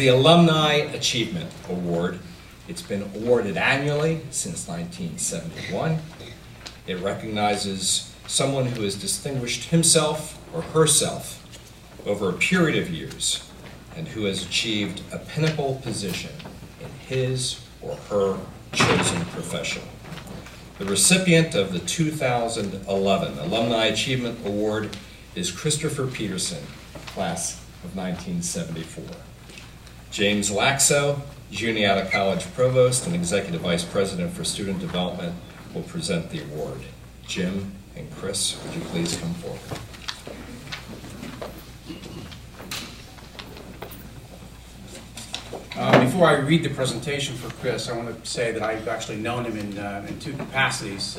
The Alumni Achievement Award. It's been awarded annually since 1971. It recognizes someone who has distinguished himself or herself over a period of years and who has achieved a pinnacle position in his or her chosen profession. The recipient of the 2011 Alumni Achievement Award is Christopher Peterson, class of 1974. James Laxo, Juniatacollege Provost and Executive Vice President for Student Development, will present the award. Jim and Chris, would you please come forward? Before I read the presentation for Chris, I want to say that I've actually known him in two capacities.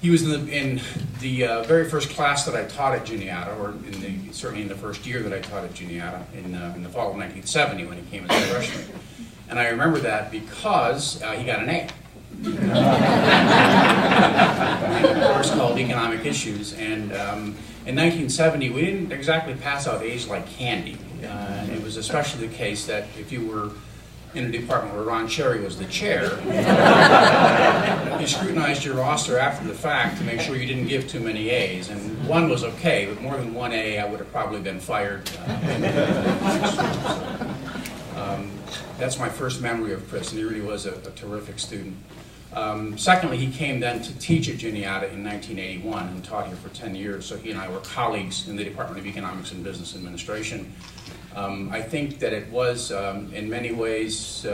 He was in the very first class that I taught at Juniata, or certainly in the first year that I taught at Juniata in the fall of 1970 when he came as a freshman. And I remember that because he got an A. in a course called Economic Issues. And in 1970, we didn't exactly pass out A's like candy. It was especially the case that if you were in a department where Ron Cherry was the chair, he scrutinized your roster after the fact to make sure you didn't give too many A's. And one was okay, but more than one A, I would have probably been fired. That's my first memory of Chris, and he really was a terrific student. Secondly, he came then to teach at Juniata in 1981 and taught here for 10 years, so he and I were colleagues in the Department of Economics and Business Administration. I think that it was, in many ways,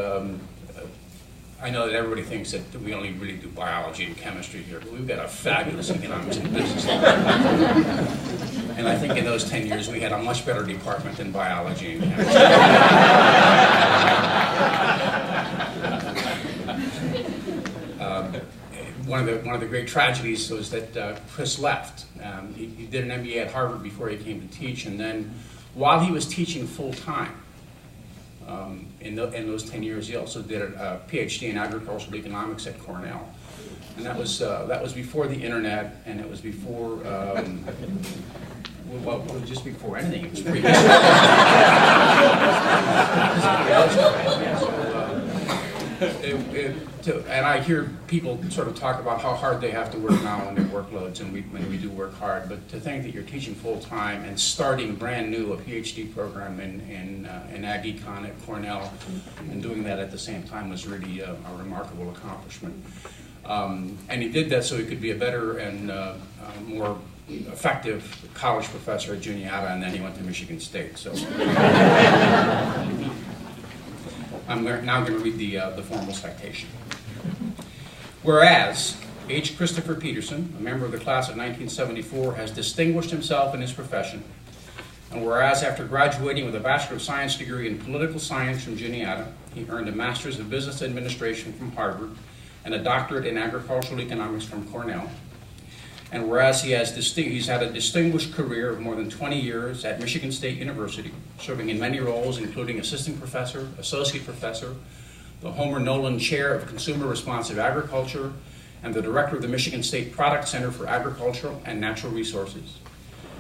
I know that everybody thinks that we only really do biology and chemistry here, but we've got a fabulous economics and business department. And I think in those 10 years we had a much better department than biology and chemistry. One of the great tragedies was that Chris left. He did an MBA at Harvard before he came to teach, and then while he was teaching full-time in those 10 years, he also did a PhD in agricultural economics at Cornell. And that was before the internet, and it was before, well, just before anything. It was prehistory. And I hear people sort of talk about how hard they have to work now on their workloads, and when we do work hard. But to think that you're teaching full-time and starting brand new a PhD program in Ag Econ at Cornell and doing that at the same time was really a remarkable accomplishment. And he did that so he could be a better and more effective college professor at Juniata, and then he went to Michigan State. So. I'm now going to read the formal citation. Whereas H. Christopher Peterson, a member of the class of 1974, has distinguished himself in his profession, and whereas after graduating with a Bachelor of Science degree in Political Science from Juniata, he earned a Master's of Business Administration from Harvard and a doctorate in Agricultural Economics from Cornell, and whereas he's had a distinguished career of more than 20 years at Michigan State University, serving in many roles including assistant professor, associate professor, the Homer Nolan Chair of Consumer Responsive Agriculture, and the director of the Michigan State Product Center for Agricultural and Natural Resources.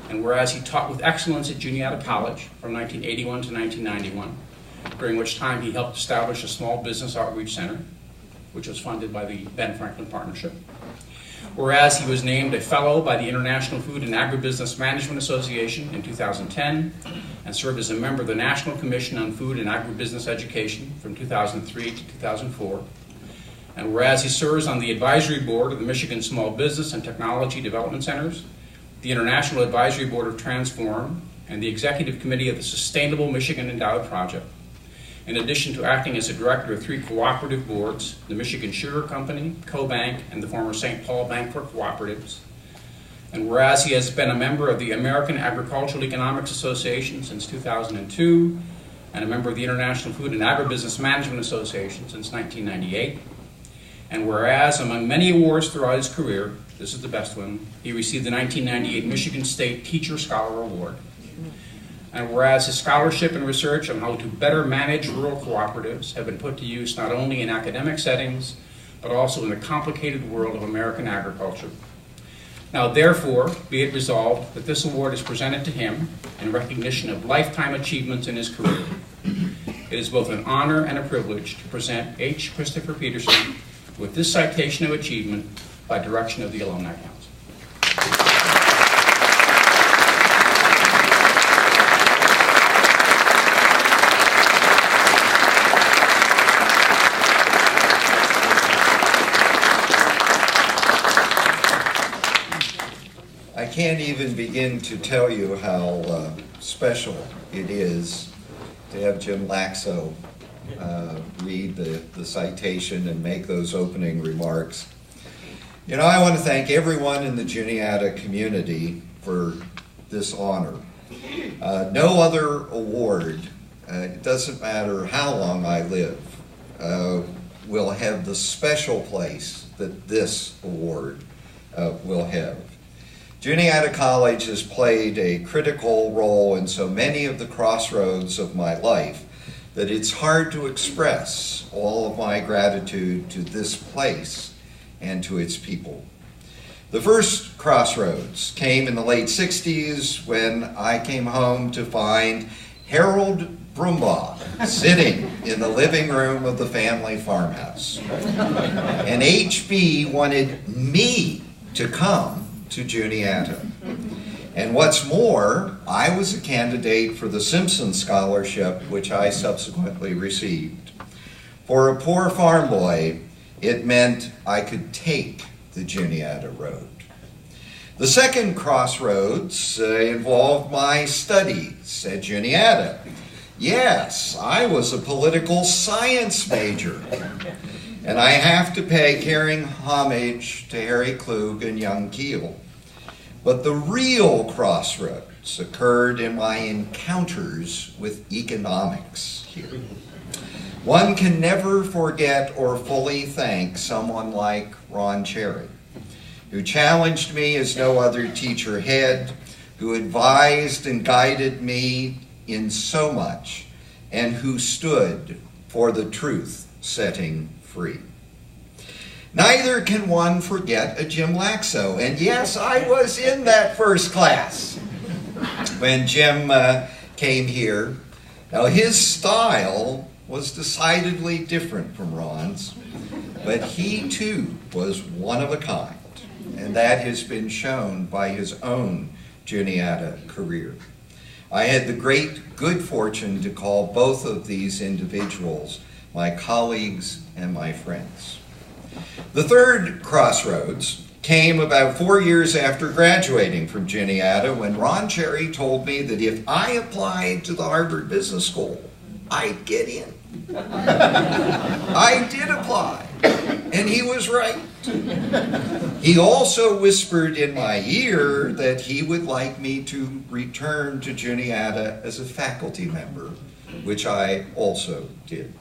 And whereas he taught with excellence at Juniatacollege from 1981 to 1991, during which time he helped establish a small business outreach center, which was funded by the Ben Franklin Partnership. Whereas he was named a fellow by the International Food and Agribusiness Management Association in 2010 and served as a member of the National Commission on Food and Agribusiness Education from 2003 to 2004. And whereas he serves on the advisory board of the Michigan Small Business and Technology Development Centers, the International Advisory Board of Transform, and the Executive Committee of the Sustainable Michigan Endowed Project, in addition to acting as a director of 3 cooperative boards, the Michigan Sugar Company, CoBank, and the former St. Paul Bank for Cooperatives. And whereas he has been a member of the American Agricultural Economics Association since 2002, and a member of the International Food and Agribusiness Management Association since 1998, and whereas among many awards throughout his career, this is the best one, he received the 1998 Michigan State Teacher Scholar Award. And whereas his scholarship and research on how to better manage rural cooperatives have been put to use not only in academic settings, but also in the complicated world of American agriculture. Now therefore, be it resolved that this award is presented to him in recognition of lifetime achievements in his career. It is both an honor and a privilege to present H. Christopher Peterson with this citation of achievement by direction of the Alumni Council. I can't even begin to tell you how special it is to have Jim Laxo read the citation and make those opening remarks. You know, I want to thank everyone in the Juniata community for this honor. No other award, it doesn't matter how long I live, will have the special place that this award will have. Juniatacollege has played a critical role in so many of the crossroads of my life that it's hard to express all of my gratitude to this place and to its people. The first crossroads came in the late 60s when I came home to find Harold Brumbaugh sitting in the living room of the family farmhouse. And HB wanted me to come to Juniata. And what's more, I was a candidate for the Simpson Scholarship, which I subsequently received. For a poor farm boy, it meant I could take the Juniata road. The second crossroads involved my studies at Juniata. Yes, I was a political science major. And I have to pay caring homage to Harry Klug and Young Keel. But the real crossroads occurred in my encounters with economics here. One can never forget or fully thank someone like Ron Cherry, who challenged me as no other teacher had, who advised and guided me in so much, and who stood for the truth setting free. Neither can one forget a Jim Laxo. And yes, I was in that first class when Jim came here. Now his style was decidedly different from Ron's, but he too was one of a kind. And that has been shown by his own Juniata career. I had the great good fortune to call both of these individuals my colleagues and my friends. The third crossroads came about 4 years after graduating from Juniata when Ron Cherry told me that if I applied to the Harvard Business School, I'd get in. I did apply, and he was right. He also whispered in my ear that he would like me to return to Juniata as a faculty member, which I also did.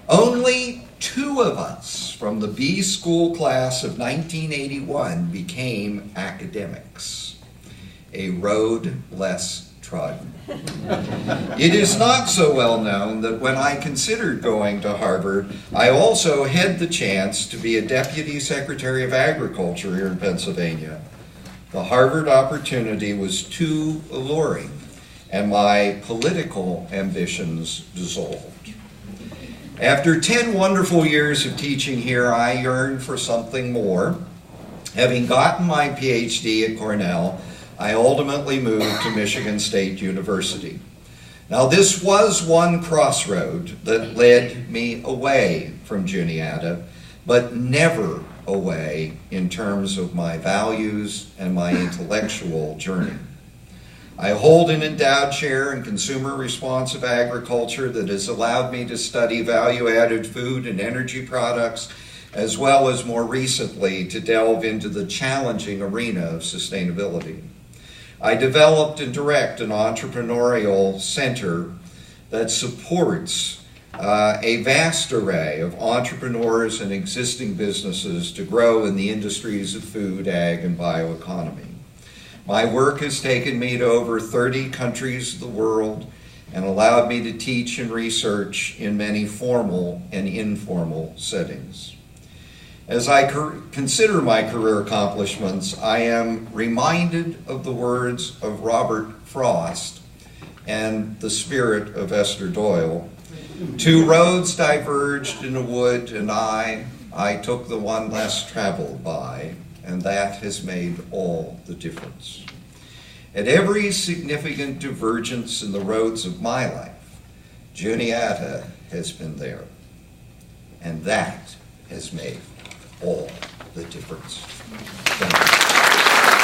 Only 2 of us from the B School class of 1981 became academics, a road less trodden. It is not so well known that when I considered going to Harvard, I also had the chance to be a Deputy Secretary of Agriculture here in Pennsylvania. The Harvard opportunity was too alluring, and my political ambitions dissolved. After 10 wonderful years of teaching here, I yearned for something more. Having gotten my PhD at Cornell, I ultimately moved to Michigan State University. Now this was one crossroad that led me away from Juniata, but never away in terms of my values and my intellectual journey. I hold an endowed chair in consumer responsive agriculture that has allowed me to study value-added food and energy products, as well as more recently to delve into the challenging arena of sustainability. I developed and direct an entrepreneurial center that supports a vast array of entrepreneurs and existing businesses to grow in the industries of food, ag, and bioeconomy. My work has taken me to over 30 countries of the world and allowed me to teach and research in many formal and informal settings. As I consider my career accomplishments, I am reminded of the words of Robert Frost and the spirit of Esther Doyle. Two roads diverged in a wood, and I took the one less traveled by, and that has made all the difference. At every significant divergence in the roads of my life, Juniata has been there, and that has made all the difference. Thank you.